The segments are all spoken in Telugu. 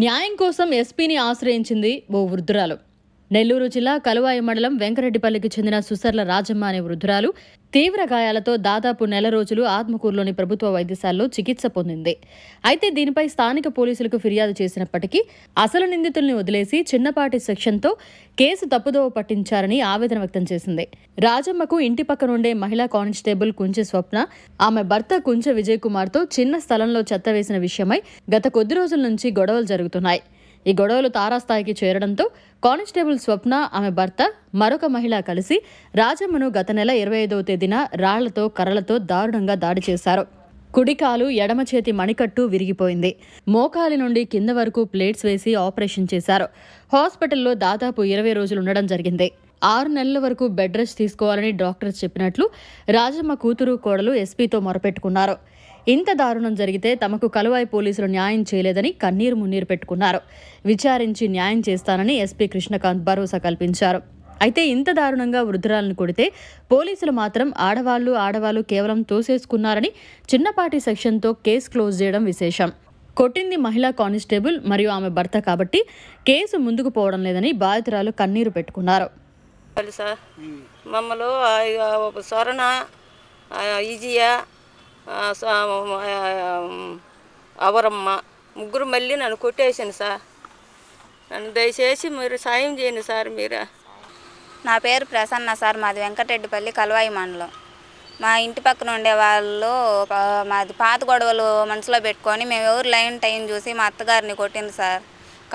న్యాయం కోసం ఎస్పీని ఆశ్రయించింది ఓ వృద్ధురాలు. నెల్లూరు జిల్లా కలువాయి మండలం వెంకరెడ్డిపల్లికి చెందిన సుసర్ల రాజమ్మ అనే వృద్ధురాలు తీవ్ర గాయాలతో దాదాపు నెల రోజులు ఆత్మకూరులోని ప్రభుత్వ వైద్యశాలలో చికిత్స పొందింది. అయితే దీనిపై స్థానిక పోలీసులకు ఫిర్యాదు చేసినప్పటికీ అసలు నిందితుల్ని వదిలేసి చిన్నపాటి సెక్షన్తో కేసు తప్పుదోవ పట్టించారని ఆవేదన వ్యక్తం చేసింది. రాజమ్మకు ఇంటి పక్కనుండే మహిళా కానిస్టేబుల్ కుంచె స్వప్న, ఆమె భర్త కుంచె విజయ్ కుమార్తో చిన్న స్థలంలో చెత్త వేసిన విషయమై గత కొద్ది రోజుల నుంచి గొడవలు జరుగుతున్నాయి. ఈ గొడవలు తారాస్థాయికి చేరడంతో కానిస్టేబుల్ స్వప్న, ఆమె భర్త మరొక మహిళ కలిసి రాజమ్మను గత నెల 25వ తేదీన రాళ్లతో కర్రలతో దారుణంగా దాడి చేశారు. కుడికాలు ఎడమ చేతి మణికట్టు విరిగిపోయింది. మోకాలి నుండి కింద వరకు ప్లేట్స్ వేసి ఆపరేషన్ చేశారు. హాస్పిటల్లో దాదాపు 20 రోజులు ఉండడం జరిగింది. 6 నెలల వరకు బెడ్ రెస్ట్ తీసుకోవాలని డాక్టర్స్ చెప్పినట్లు రాజమ్మ కూతురు, కోడలు ఎస్పీతో మొరపెట్టుకున్నారు. ఇంత దారుణం జరిగితే తమకు కలువాయి పోలీసులు న్యాయం చేయలేదని కన్నీరు మున్నీరు పెట్టుకున్నారు. విచారించి న్యాయం చేస్తానని ఎస్పీ కృష్ణకాంత్ భరోసా కల్పించారు. అయితే ఇంత దారుణంగా వృద్ధురాలను కొడితే పోలీసులు మాత్రం ఆడవాళ్లు కేవలం తోసేసుకున్నారని చిన్నపాటి సెక్షన్తో కేసు క్లోజ్ చేయడం విశేషం. కొట్టింది మహిళా కానిస్టేబుల్ మరియు ఆమె భర్త కాబట్టి కేసు ముందుకు పోవడం లేదని బాధితురాలు కన్నీరు పెట్టుకున్నారు. మమ్మల్ని సొరణ ఈజియా అవరమ్మ ముగ్గురు మళ్ళీ నన్ను కొట్టేసాను సార్. నన్ను దయచేసి మీరు సాయం చేయండి సార్. మీరు నా పేరు ప్రసన్న సార్. మాది వెంకటరెడ్డిపల్లి కలువాయి మండలం. మా ఇంటి పక్కన ఉండే వాళ్ళు మాది పాత గొడవలు మనసులో పెట్టుకొని మేము ఎవరు లైన్ టైం చూసి మా అత్తగారిని కొట్టింది సార్.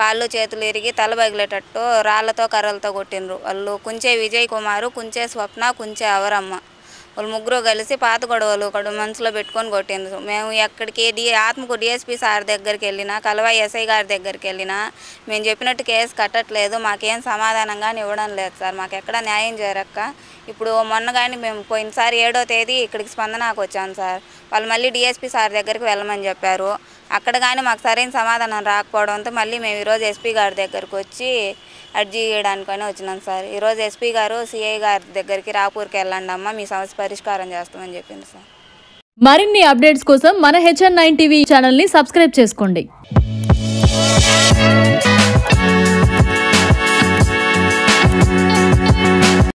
కాళ్ళు చేతులు ఇరిగి తల పగిలేటట్టు రాళ్లతో కర్రలతో కొట్టిండ్రు. వాళ్ళు కుంచె విజయ్ కుమారు, కుంచె స్వప్న, కుంచె అవరమ్మ వాళ్ళు ముగ్గురు కలిసి పాత గొడవలు మనసులో పెట్టుకొని కొట్టిండ్రు. మేము ఎక్కడికి ఆత్మకూరు డిఎస్పీ సార్ దగ్గరికి వెళ్ళినా, కలువాయి ఎస్ఐ గారి దగ్గరికి వెళ్ళినా మేము చెప్పినట్టు కేసు కట్టట్లేదు. మాకేం సమాధానం కానీ ఇవ్వడం లేదు సార్. మాకు ఎక్కడ న్యాయం జరగక ఇప్పుడు మొన్న కానీ మేము పోయినసారి 7వ తేదీ ఇక్కడికి స్పందనకు వచ్చాను సార్. వాళ్ళు మళ్ళీ డిఎస్పీ సార్ దగ్గరికి వెళ్ళమని చెప్పారు. అక్కడ కానీ మాకు సరైన సమాధానం రాకపోవడంతో మళ్ళీ మేము ఈరోజు ఎస్పీ గారి దగ్గరికి వచ్చి అర్జీ చేయడానికని వచ్చినాం సార్. ఈరోజు ఎస్పీ గారు సిఐ గారి దగ్గరికి రాపూర్కి వెళ్ళండి అమ్మ, మీ సమస్య పరిష్కారం చేస్తామని చెప్పింది సార్. మరిన్ని అప్డేట్స్ కోసం మన HN9 టీవీ ఛానల్ని సబ్స్క్రైబ్ చేసుకోండి.